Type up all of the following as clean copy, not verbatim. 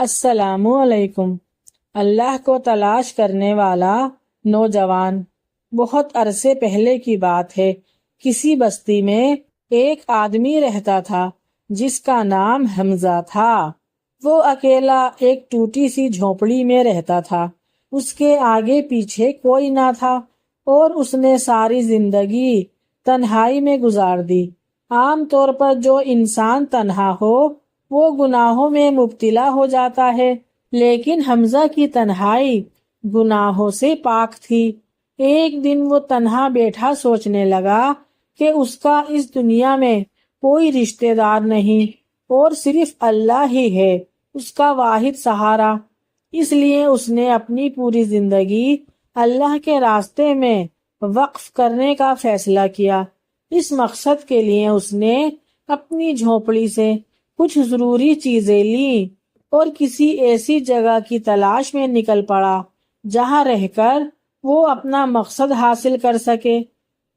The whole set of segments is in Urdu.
السلام علیکم۔ اللہ کو تلاش کرنے والا نوجوان۔ بہت عرصے پہلے کی بات ہے، کسی بستی میں ایک آدمی رہتا تھا جس کا نام حمزہ تھا۔ وہ اکیلا ایک ٹوٹی سی جھونپڑی میں رہتا تھا۔ اس کے آگے پیچھے کوئی نہ تھا اور اس نے ساری زندگی تنہائی میں گزار دی۔ عام طور پر جو انسان تنہا ہو وہ گناہوں میں مبتلا ہو جاتا ہے، لیکن حمزہ کی تنہائی گناہوں سے پاک تھی۔ ایک دن وہ تنہا بیٹھا سوچنے لگا کہ اس کا اس دنیا میں کوئی رشتہ دار نہیں اور صرف اللہ ہی ہے اس کا واحد سہارا۔ اس لیے اس نے اپنی پوری زندگی اللہ کے راستے میں وقف کرنے کا فیصلہ کیا۔ اس مقصد کے لیے اس نے اپنی جھونپڑی سے کچھ ضروری چیزیں لیں اور کسی ایسی جگہ کی تلاش میں نکل پڑا جہاں رہ کر وہ اپنا مقصد حاصل کر سکے۔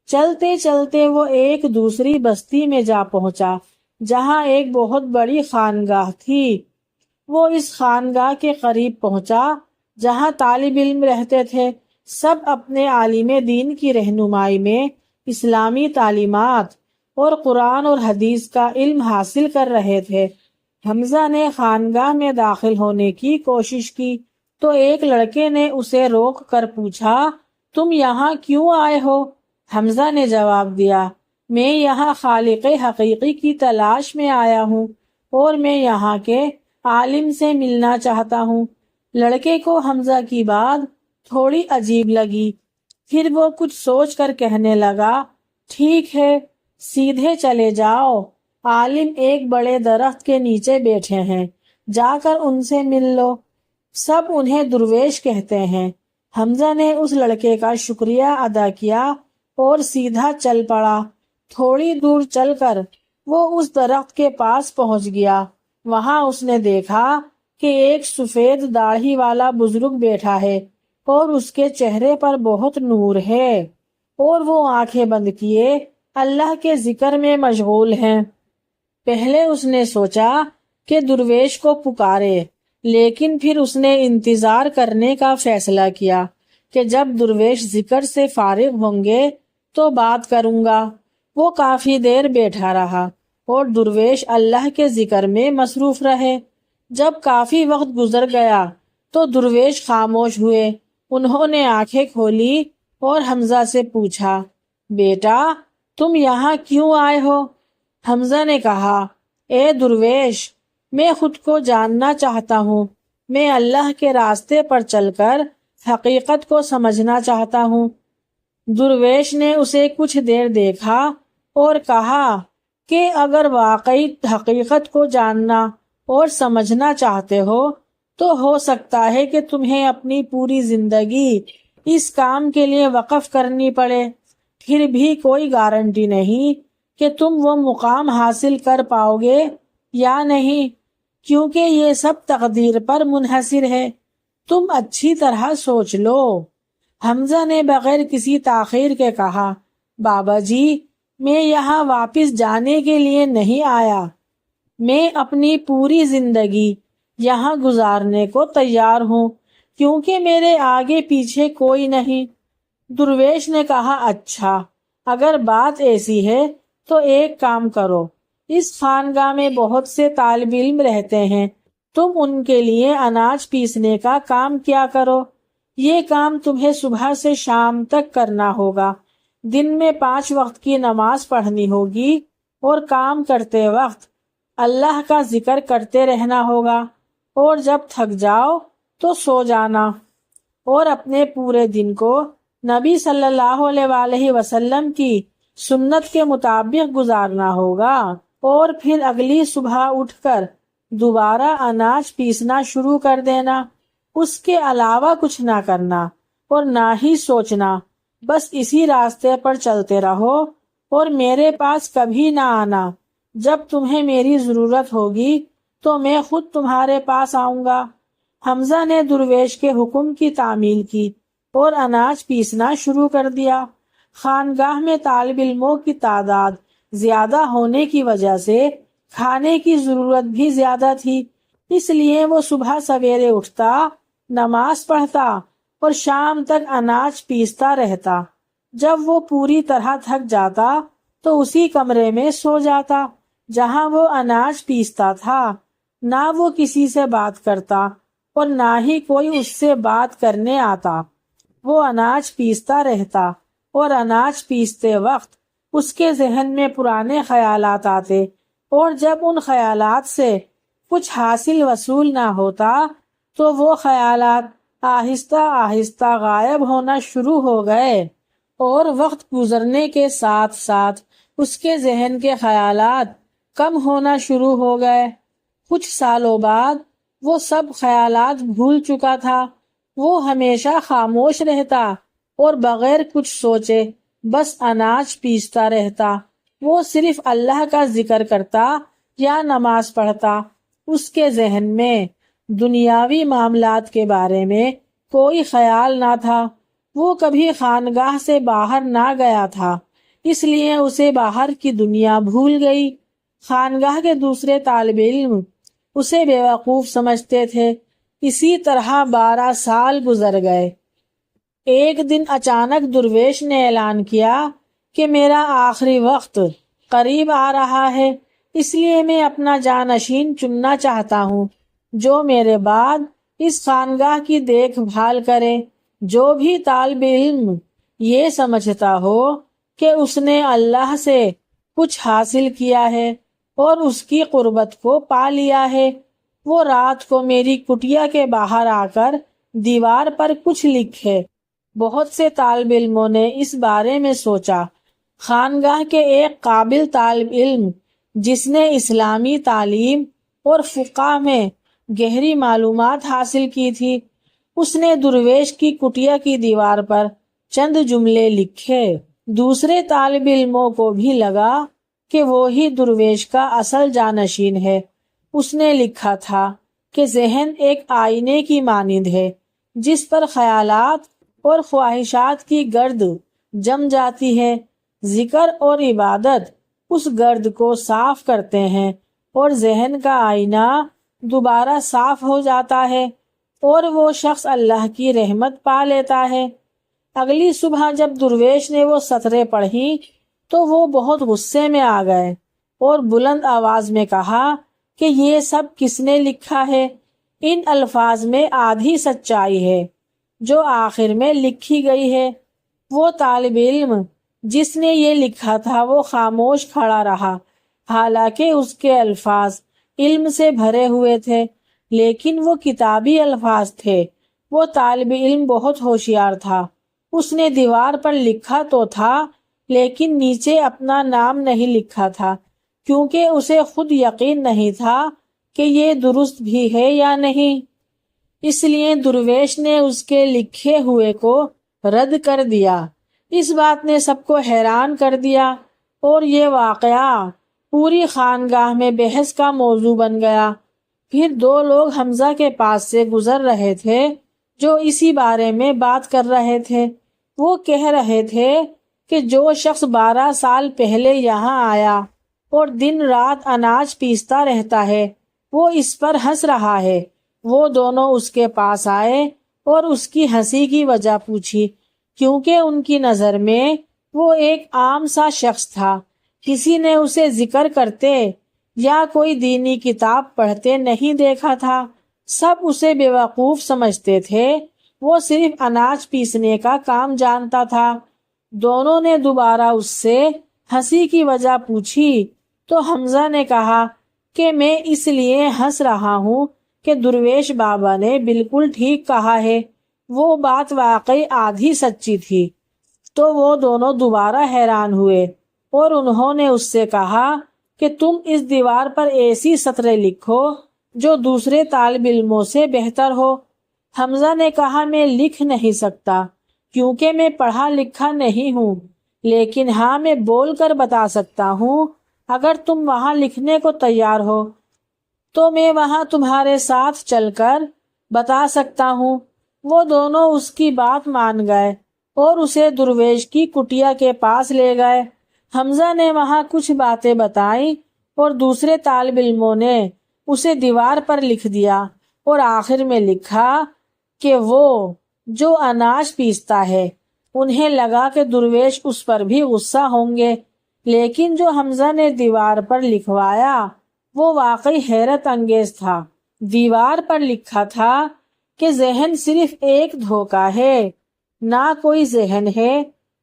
چلتے چلتے وہ ایک دوسری بستی میں جا پہنچا جہاں ایک بہت بڑی خانگاہ تھی۔ وہ اس خانگاہ کے قریب پہنچا جہاں طالب علم رہتے تھے۔ سب اپنے عالم دین کی رہنمائی میں اسلامی تعلیمات اور قرآن اور حدیث کا علم حاصل کر رہے تھے۔ حمزہ نے خانگاہ میں داخل ہونے کی کوشش کی تو ایک لڑکے نے اسے روک کر پوچھا، تم یہاں کیوں آئے ہو؟ حمزہ نے جواب دیا، میں یہاں خالق حقیقی کی تلاش میں آیا ہوں اور میں یہاں کے عالم سے ملنا چاہتا ہوں۔ لڑکے کو حمزہ کی بات تھوڑی عجیب لگی، پھر وہ کچھ سوچ کر کہنے لگا، ٹھیک ہے، سیدھے چلے جاؤ، عالم ایک بڑے درخت کے نیچے بیٹھے ہیں، جا کر ان سے مل لو، سب انہیں درویش کہتے ہیں۔ حمزہ نے اس لڑکے کا شکریہ ادا کیا اور سیدھا چل پڑا۔ تھوڑی دور چل کر وہ اس درخت کے پاس پہنچ گیا۔ وہاں اس نے دیکھا کہ ایک سفید داڑھی والا بزرگ بیٹھا ہے اور اس کے چہرے پر بہت نور ہے اور وہ آنکھیں بند کیے اللہ کے ذکر میں مشغول ہیں۔ پہلے اس نے سوچا کہ درویش کو پکارے، لیکن پھر اس نے انتظار کرنے کا فیصلہ کیا کہ جب درویش ذکر سے فارغ ہوں گے تو بات کروں گا۔ وہ کافی دیر بیٹھا رہا اور درویش اللہ کے ذکر میں مصروف رہے۔ جب کافی وقت گزر گیا تو درویش خاموش ہوئے۔ انہوں نے آنکھیں کھولی اور حمزہ سے پوچھا، بیٹا تم یہاں کیوں آئے ہو؟ حمزہ نے کہا، اے درویش، میں خود کو جاننا چاہتا ہوں، میں اللہ کے راستے پر چل کر حقیقت کو سمجھنا چاہتا ہوں۔ درویش نے اسے کچھ دیر دیکھا اور کہا کہ اگر واقعی حقیقت کو جاننا اور سمجھنا چاہتے ہو ہو سکتا ہے کہ تمہیں اپنی پوری زندگی اس کام کے لیے وقف کرنی پڑے، پھر بھی کوئی گارنٹی نہیں کہ تم وہ مقام حاصل کر پاؤ گے یا نہیں، کیونکہ یہ سب تقدیر پر منحصر ہے۔ تم اچھی طرح سوچ لو۔ حمزہ نے بغیر کسی تاخیر کے کہا، بابا جی، میں یہاں واپس جانے کے لیے نہیں آیا، میں اپنی پوری زندگی یہاں گزارنے کو تیار ہوں، کیونکہ میرے آگے پیچھے کوئی نہیں۔ درویش نے کہا، اچھا، اگر بات ایسی ہے تو ایک کام کرو، اس خانگاہ میں بہت سے طالب علم رہتے ہیں، تم ان کے لیے اناج پیسنے کا کام کیا کرو۔ یہ کام تمہیں صبح سے شام تک کرنا ہوگا، دن میں 5 وقت کی نماز پڑھنی ہوگی اور کام کرتے وقت اللہ کا ذکر کرتے رہنا ہوگا، اور جب تھک جاؤ تو سو جانا، اور اپنے پورے دن کو نبی صلی اللہ علیہ وآلہ وسلم کی سنت کے مطابق گزارنا ہوگا، اور پھر اگلی صبح اٹھ کر دوبارہ اناج پیسنا شروع کر دینا۔ اس کے علاوہ کچھ نہ کرنا اور نہ ہی سوچنا، بس اسی راستے پر چلتے رہو اور میرے پاس کبھی نہ آنا۔ جب تمہیں میری ضرورت ہوگی تو میں خود تمہارے پاس آؤں گا۔ حمزہ نے درویش کے حکم کی تعمیل کی اور اناج پیسنا شروع کر دیا۔ خانگاہ میں طالب علموں کی تعداد زیادہ ہونے کی وجہ سے کھانے کی ضرورت بھی زیادہ تھی، اس لیے وہ صبح سویرے اٹھتا، نماز پڑھتا اور شام تک اناج پیستا رہتا۔ جب وہ پوری طرح تھک جاتا تو اسی کمرے میں سو جاتا جہاں وہ اناج پیستا تھا۔ نہ وہ کسی سے بات کرتا اور نہ ہی کوئی اس سے بات کرنے آتا۔ وہ اناج پیستا رہتا اور اناج پیستے وقت اس کے ذہن میں پرانے خیالات آتے، اور جب ان خیالات سے کچھ حاصل وصول نہ ہوتا تو وہ خیالات آہستہ آہستہ غائب ہونا شروع ہو گئے، اور وقت گزرنے کے ساتھ ساتھ اس کے ذہن کے خیالات کم ہونا شروع ہو گئے۔ کچھ سالوں بعد وہ سب خیالات بھول چکا تھا۔ وہ ہمیشہ خاموش رہتا اور بغیر کچھ سوچے بس اناج پیستا رہتا۔ وہ صرف اللہ کا ذکر کرتا یا نماز پڑھتا۔ اس کے ذہن میں دنیاوی معاملات کے بارے میں کوئی خیال نہ تھا۔ وہ کبھی خانگاہ سے باہر نہ گیا تھا، اس لیے اسے باہر کی دنیا بھول گئی۔ خانگاہ کے دوسرے طالب علم اسے بیوقوف سمجھتے تھے۔ اسی طرح 12 سال گزر گئے۔ ایک دن اچانک درویش نے اعلان کیا کہ میرا آخری وقت قریب آ رہا ہے، اس لیے میں اپنا جانشین چننا چاہتا ہوں جو میرے بعد اس خانگاہ کی دیکھ بھال کرے۔ جو بھی طالب علم یہ سمجھتا ہو کہ اس نے اللہ سے کچھ حاصل کیا ہے اور اس کی قربت کو پا لیا ہے، وہ رات کو میری کٹیا کے باہر آ کر دیوار پر کچھ لکھے۔ بہت سے طالب علموں نے اس بارے میں سوچا۔ خانگاہ کے ایک قابل طالب علم جس نے اسلامی تعلیم اور فقہ میں گہری معلومات حاصل کی تھی، اس نے درویش کی کٹیا کی دیوار پر چند جملے لکھے۔ دوسرے طالب علموں کو بھی لگا کہ وہی درویش کا اصل جانشین ہے۔ اس نے لکھا تھا کہ ذہن ایک آئینے کی مانند ہے جس پر خیالات اور خواہشات کی گرد جم جاتی ہے۔ ذکر اور عبادت اس گرد کو صاف کرتے ہیں اور ذہن کا آئینہ دوبارہ صاف ہو جاتا ہے اور وہ شخص اللہ کی رحمت پا لیتا ہے۔ اگلی صبح جب درویش نے وہ سطریں پڑھی تو وہ بہت غصے میں آ گئے اور بلند آواز میں کہا کہ یہ سب کس نے لکھا ہے؟ ان الفاظ میں آدھی سچائی ہے جو آخر میں لکھی گئی ہے۔ وہ طالب علم جس نے یہ لکھا تھا وہ خاموش کھڑا رہا، حالانکہ اس کے الفاظ علم سے بھرے ہوئے تھے، لیکن وہ کتابی الفاظ تھے۔ وہ طالب علم بہت ہوشیار تھا۔ اس نے دیوار پر لکھا تو تھا لیکن نیچے اپنا نام نہیں لکھا تھا، کیونکہ اسے خود یقین نہیں تھا کہ یہ درست بھی ہے یا نہیں۔ اس لیے درویش نے اس کے لکھے ہوئے کو رد کر دیا۔ اس بات نے سب کو حیران کر دیا اور یہ واقعہ پوری خانگاہ میں بحث کا موضوع بن گیا۔ پھر 2 لوگ حمزہ کے پاس سے گزر رہے تھے جو اسی بارے میں بات کر رہے تھے۔ وہ کہہ رہے تھے کہ جو شخص 12 سال پہلے یہاں آیا اور دن رات اناج پیستا رہتا ہے وہ اس پر ہنس رہا ہے۔ وہ دونوں اس کے پاس آئے اور اس کی ہنسی کی وجہ پوچھی، کیونکہ ان کی نظر میں وہ ایک عام سا شخص تھا۔ کسی نے اسے ذکر کرتے یا کوئی دینی کتاب پڑھتے نہیں دیکھا تھا۔ سب اسے بیوقوف سمجھتے تھے۔ وہ صرف اناج پیسنے کا کام جانتا تھا۔ دونوں نے دوبارہ اس سے ہنسی کی وجہ پوچھی تو حمزہ نے کہا کہ میں اس لیے ہنس رہا ہوں کہ درویش بابا نے بالکل ٹھیک کہا ہے، وہ بات واقعی آدھی سچی تھی۔ تو وہ دونوں دوبارہ حیران ہوئے اور انہوں نے اس سے کہا کہ تم اس دیوار پر ایسی سطریں لکھو جو دوسرے طالب علموں سے بہتر ہو۔ حمزہ نے کہا میں لکھ نہیں سکتا کیونکہ میں پڑھا لکھا نہیں ہوں، لیکن ہاں میں بول کر بتا سکتا ہوں۔ اگر تم وہاں لکھنے کو تیار ہو تو میں وہاں تمہارے ساتھ چل کر بتا سکتا ہوں۔ وہ دونوں اس کی بات مان گئے اور اسے درویش کی کٹیا کے پاس لے گئے۔ حمزہ نے وہاں کچھ باتیں بتائیں اور دوسرے طالب علموں نے اسے دیوار پر لکھ دیا اور آخر میں لکھا کہ وہ جو اناج پیستا ہے۔ انہیں لگا کہ درویش اس پر بھی غصہ ہوں گے، لیکن جو حمزہ نے دیوار پر لکھوایا وہ واقعی حیرت انگیز تھا۔ دیوار پر لکھا تھا کہ ذہن صرف ایک دھوکہ ہے، نہ کوئی ذہن ہے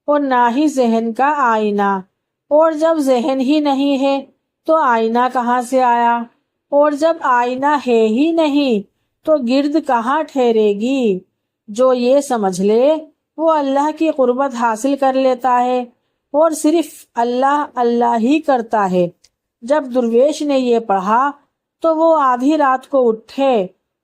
اور نہ ہی ذہن کا آئینہ، اور جب ذہن ہی نہیں ہے تو آئینہ کہاں سے آیا، اور جب آئینہ ہے ہی نہیں تو گرد کہاں ٹھہرے گی۔ جو یہ سمجھ لے وہ اللہ کی قربت حاصل کر لیتا ہے اور صرف اللہ اللہ ہی کرتا ہے۔ جب درویش نے یہ پڑھا تو وہ آدھی رات کو اٹھے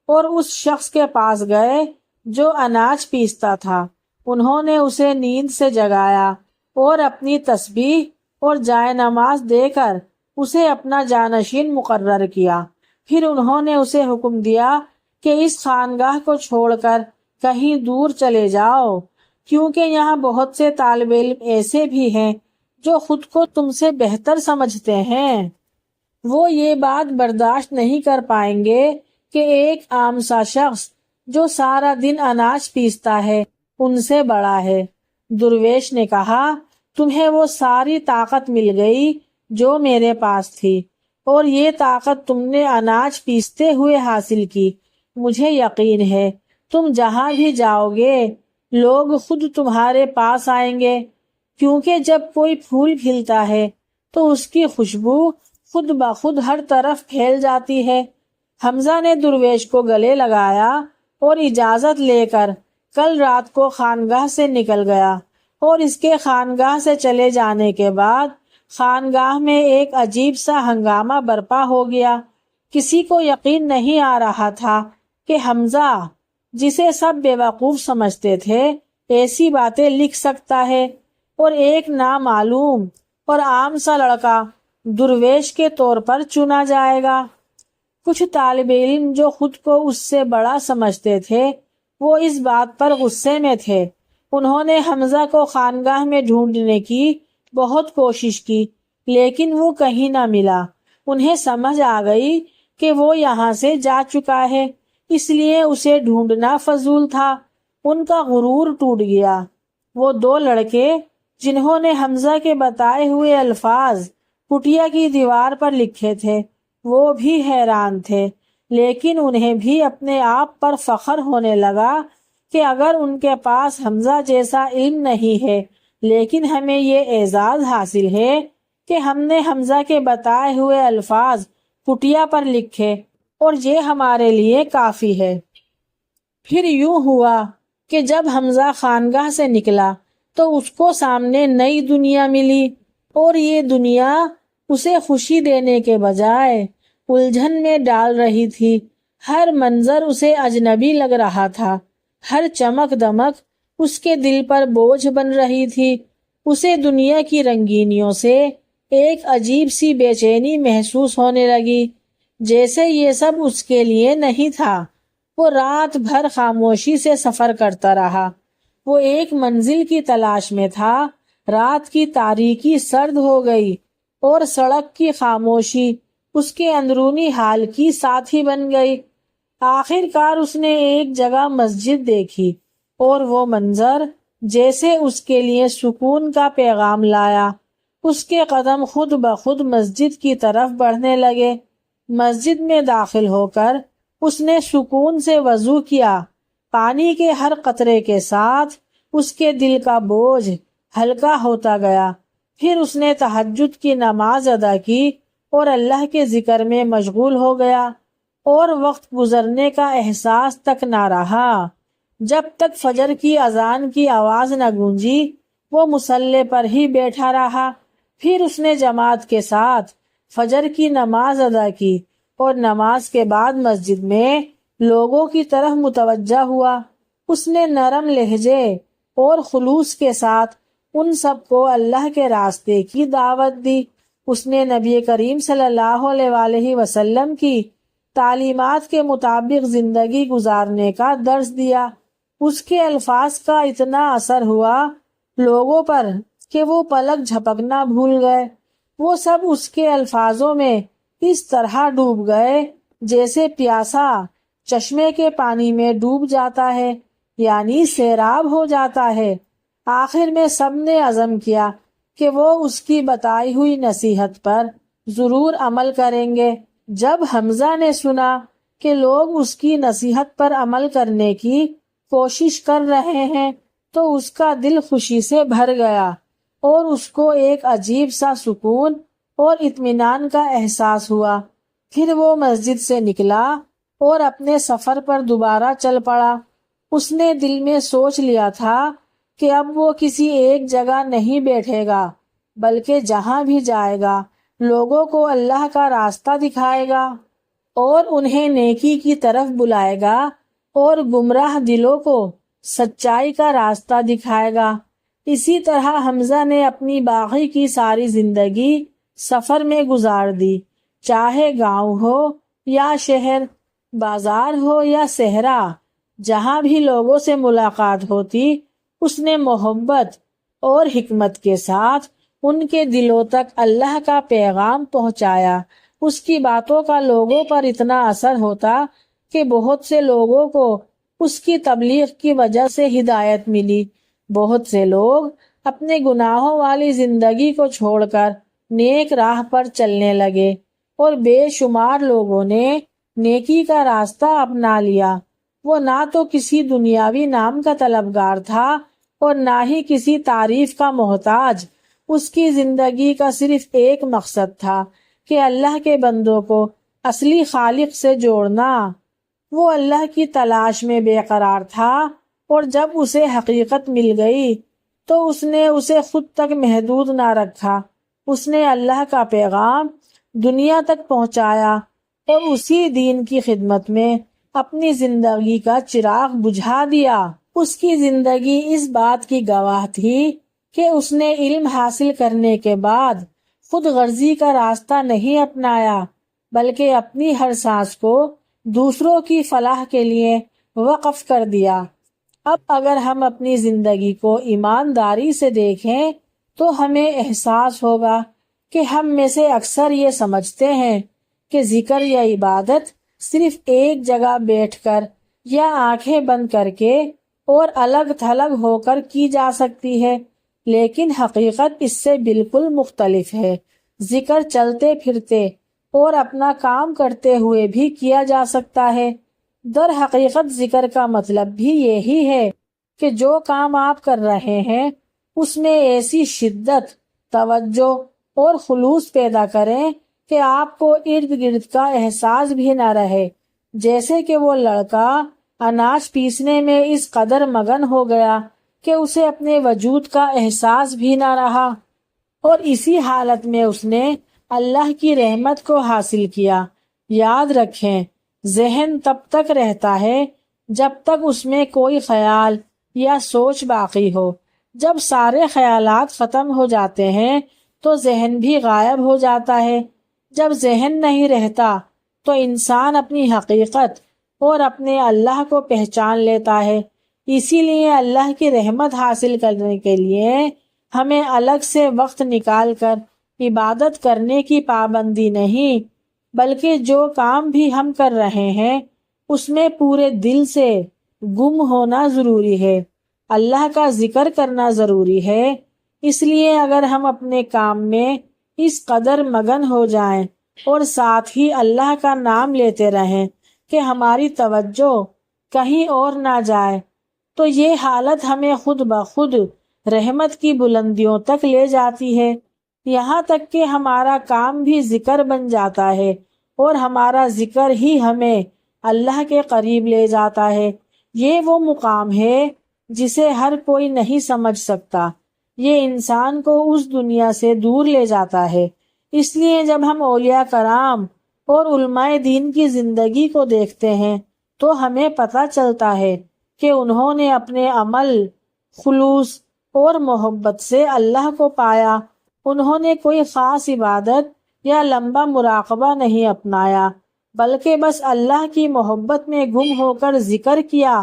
اور اس شخص کے پاس گئے جو اناج پیستا تھا۔ انہوں نے اسے نیند سے جگایا اور اپنی تسبیح اور جائے نماز دے کر اسے اپنا جانشین مقرر کیا۔ پھر انہوں نے اسے حکم دیا کہ اس خانگاہ کو چھوڑ کر کہیں دور چلے جاؤ، کیونکہ یہاں بہت سے طالب علم ایسے بھی ہیں جو خود کو تم سے بہتر سمجھتے ہیں۔ وہ یہ بات برداشت نہیں کر پائیں گے کہ ایک عام سا شخص جو سارا دن اناج پیستا ہے ان سے بڑا ہے۔ درویش نے کہا، تمہیں وہ ساری طاقت مل گئی جو میرے پاس تھی، اور یہ طاقت تم نے اناج پیستے ہوئے حاصل کی۔ مجھے یقین ہے تم جہاں بھی جاؤ گے لوگ خود تمہارے پاس آئیں گے، کیونکہ جب کوئی پھول کھلتا ہے تو اس کی خوشبو خود بخود ہر طرف پھیل جاتی ہے۔ حمزہ نے درویش کو گلے لگایا اور اجازت لے کر کل رات کو خانگاہ سے نکل گیا، اور اس کے خانگاہ سے چلے جانے کے بعد خانگاہ میں ایک عجیب سا ہنگامہ برپا ہو گیا۔ کسی کو یقین نہیں آ رہا تھا کہ حمزہ، جسے سب بیوقوف سمجھتے تھے، ایسی باتیں لکھ سکتا ہے، اور ایک نامعلوم اور عام سا لڑکا درویش کے طور پر چنا جائے گا۔ کچھ طالب علم جو خود کو اس سے بڑا سمجھتے تھے وہ اس بات پر غصے میں تھے۔ انہوں نے حمزہ کو خانگاہ میں ڈھونڈنے کی بہت کوشش کی، لیکن وہ کہیں نہ ملا۔ انہیں سمجھ آ گئی کہ وہ یہاں سے جا چکا ہے، اس لیے اسے ڈھونڈنا فضول تھا۔ ان کا غرور ٹوٹ گیا۔ وہ دو لڑکے جنہوں نے حمزہ کے بتائے ہوئے الفاظ کٹیا کی دیوار پر لکھے تھے وہ بھی حیران تھے، لیکن انہیں بھی اپنے آپ پر فخر ہونے لگا کہ اگر ان کے پاس حمزہ جیسا علم نہیں ہے، لیکن ہمیں یہ اعزاز حاصل ہے کہ ہم نے حمزہ کے بتائے ہوئے الفاظ کٹیا پر لکھے، اور یہ ہمارے لیے کافی ہے۔ پھر یوں ہوا کہ جب حمزہ خانگاہ سے نکلا تو اس کو سامنے نئی دنیا ملی، اور یہ دنیا اسے خوشی دینے کے بجائے الجھن میں ڈال رہی تھی۔ ہر منظر اسے اجنبی لگ رہا تھا، ہر چمک دمک اس کے دل پر بوجھ بن رہی تھی۔ اسے دنیا کی رنگینیوں سے ایک عجیب سی بے چینی محسوس ہونے لگی، جیسے یہ سب اس کے لیے نہیں تھا۔ وہ رات بھر خاموشی سے سفر کرتا رہا۔ وہ ایک منزل کی تلاش میں تھا۔ رات کی تاریکی سرد ہو گئی اور سڑک کی خاموشی اس کے اندرونی حال کی ساتھی بن گئی۔ آخر کار اس نے ایک جگہ مسجد دیکھی، اور وہ منظر جیسے اس کے لیے سکون کا پیغام لایا۔ اس کے قدم خود بخود مسجد کی طرف بڑھنے لگے۔ مسجد میں داخل ہو کر اس نے سکون سے وضو کیا۔ پانی کے ہر قطرے کے ساتھ اس کے دل کا بوجھ ہلکا ہوتا گیا۔ پھر اس نے تہجد کی نماز ادا کی اور اللہ کے ذکر میں مشغول ہو گیا، اور وقت گزرنے کا احساس تک نہ رہا۔ جب تک فجر کی اذان کی آواز نہ گونجی وہ مصلی پر ہی بیٹھا رہا۔ پھر اس نے جماعت کے ساتھ فجر کی نماز ادا کی اور نماز کے بعد مسجد میں لوگوں کی طرف متوجہ ہوا۔ اس نے نرم لہجے اور خلوص کے ساتھ ان سب کو اللہ کے راستے کی دعوت دی۔ اس نے نبی کریم صلی اللہ علیہ وآلہ وسلم کی تعلیمات کے مطابق زندگی گزارنے کا درس دیا۔ اس کے الفاظ کا اتنا اثر ہوا لوگوں پر کہ وہ پلک جھپکنا بھول گئے۔ وہ سب اس کے الفاظوں میں اس طرح ڈوب گئے جیسے پیاسا چشمے کے پانی میں ڈوب جاتا ہے، یعنی سیراب ہو جاتا ہے۔ آخر میں سب نے عزم کیا کہ وہ اس کی بتائی ہوئی نصیحت پر ضرور عمل کریں گے۔ جب حمزہ نے سنا کہ لوگ اس کی نصیحت پر عمل کرنے کی کوشش کر رہے ہیں تو اس کا دل خوشی سے بھر گیا اور اس کو ایک عجیب سا سکون اور اطمینان کا احساس ہوا۔ پھر وہ مسجد سے نکلا اور اپنے سفر پر دوبارہ چل پڑا۔ اس نے دل میں سوچ لیا تھا کہ اب وہ کسی ایک جگہ نہیں بیٹھے گا، بلکہ جہاں بھی جائے گا لوگوں کو اللہ کا راستہ دکھائے گا اور انہیں نیکی کی طرف بلائے گا اور گمراہ دلوں کو سچائی کا راستہ دکھائے گا۔ اسی طرح حمزہ نے اپنی باقی کی ساری زندگی سفر میں گزار دی، چاہے گاؤں ہو یا شہر، بازار ہو یا صحرا، جہاں بھی لوگوں سے ملاقات ہوتی اس نے محبت اور حکمت کے ساتھ ان کے دلوں تک اللہ کا پیغام پہنچایا۔ اس کی باتوں کا لوگوں پر اتنا اثر ہوتا کہ بہت سے لوگوں کو اس کی تبلیغ کی وجہ سے ہدایت ملی۔ بہت سے لوگ اپنے گناہوں والی زندگی کو چھوڑ کر نیک راہ پر چلنے لگے اور بے شمار لوگوں نے نیکی کا راستہ اپنا لیا۔ وہ نہ تو کسی دنیاوی نام کا طلبگار تھا اور نہ ہی کسی تعریف کا محتاج۔ اس کی زندگی کا صرف ایک مقصد تھا کہ اللہ کے بندوں کو اصلی خالق سے جوڑنا۔ وہ اللہ کی تلاش میں بے قرار تھا اور جب اسے حقیقت مل گئی تو اس نے اسے خود تک محدود نہ رکھا۔ اس نے اللہ کا پیغام دنیا تک پہنچایا اور اسی دین کی خدمت میں اپنی زندگی کا چراغ بجھا دیا۔ اس کی زندگی اس بات کی گواہ تھی کہ اس نے علم حاصل کرنے کے بعد خود غرضی کا راستہ نہیں اپنایا، بلکہ اپنی ہر سانس کو دوسروں کی فلاح کے لیے وقف کر دیا۔ اب اگر ہم اپنی زندگی کو ایمانداری سے دیکھیں تو ہمیں احساس ہوگا کہ ہم میں سے اکثر یہ سمجھتے ہیں کہ ذکر یا عبادت صرف ایک جگہ بیٹھ کر یا آنکھیں بند کر کے اور الگ تھلگ ہو کر کی جا سکتی ہے، لیکن حقیقت اس سے بالکل مختلف ہے۔ ذکر چلتے پھرتے اور اپنا کام کرتے ہوئے بھی کیا جا سکتا ہے۔ در حقیقت ذکر کا مطلب بھی یہی ہے کہ جو کام آپ کر رہے ہیں اس میں ایسی شدت، توجہ اور خلوص پیدا کریں کہ آپ کو ارد گرد کا احساس بھی نہ رہے، جیسے کہ وہ لڑکا اناج پیسنے میں اس قدر مگن ہو گیا کہ اسے اپنے وجود کا احساس بھی نہ رہا، اور اسی حالت میں اس نے اللہ کی رحمت کو حاصل کیا۔ یاد رکھیں، ذہن تب تک رہتا ہے جب تک اس میں کوئی خیال یا سوچ باقی ہو۔ جب سارے خیالات ختم ہو جاتے ہیں تو ذہن بھی غائب ہو جاتا ہے۔ جب ذہن نہیں رہتا تو انسان اپنی حقیقت اور اپنے اللہ کو پہچان لیتا ہے۔ اسی لیے اللہ کی رحمت حاصل کرنے کے لیے ہمیں الگ سے وقت نکال کر عبادت کرنے کی پابندی نہیں، بلکہ جو کام بھی ہم کر رہے ہیں اس میں پورے دل سے گم ہونا ضروری ہے۔ اللہ کا ذکر کرنا ضروری ہے۔ اس لیے اگر ہم اپنے کام میں اس قدر مگن ہو جائیں اور ساتھ ہی اللہ کا نام لیتے رہیں کہ ہماری توجہ کہیں اور نہ جائے، تو یہ حالت ہمیں خود بخود رحمت کی بلندیوں تک لے جاتی ہے، یہاں تک کہ ہمارا کام بھی ذکر بن جاتا ہے اور ہمارا ذکر ہی ہمیں اللہ کے قریب لے جاتا ہے۔ یہ وہ مقام ہے جسے ہر کوئی نہیں سمجھ سکتا، یہ انسان کو اس دنیا سے دور لے جاتا ہے۔ اس لیے جب ہم اولیاء کرام اور علماء دین کی زندگی کو دیکھتے ہیں تو ہمیں پتہ چلتا ہے کہ انہوں نے اپنے عمل، خلوص اور محبت سے اللہ کو پایا۔ انہوں نے کوئی خاص عبادت یا لمبا مراقبہ نہیں اپنایا، بلکہ بس اللہ کی محبت میں گم ہو کر ذکر کیا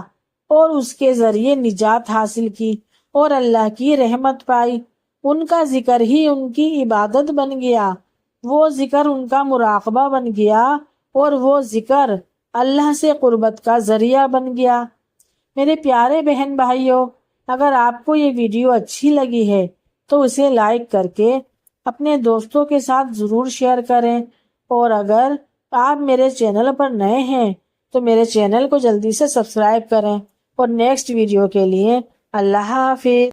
اور اس کے ذریعے نجات حاصل کی اور اللہ کی رحمت پائی۔ ان کا ذکر ہی ان کی عبادت بن گیا، وہ ذکر ان کا مراقبہ بن گیا اور وہ ذکر اللہ سے قربت کا ذریعہ بن گیا۔ میرے پیارے بہن بھائیوں، اگر آپ کو یہ ویڈیو اچھی لگی ہے تو اسے لائک کر کے اپنے دوستوں کے ساتھ ضرور شیئر کریں، اور اگر آپ میرے چینل پر نئے ہیں تو میرے چینل کو جلدی سے سبسکرائب کریں، اور نیکسٹ ویڈیو کے لیے اللہ حافظ۔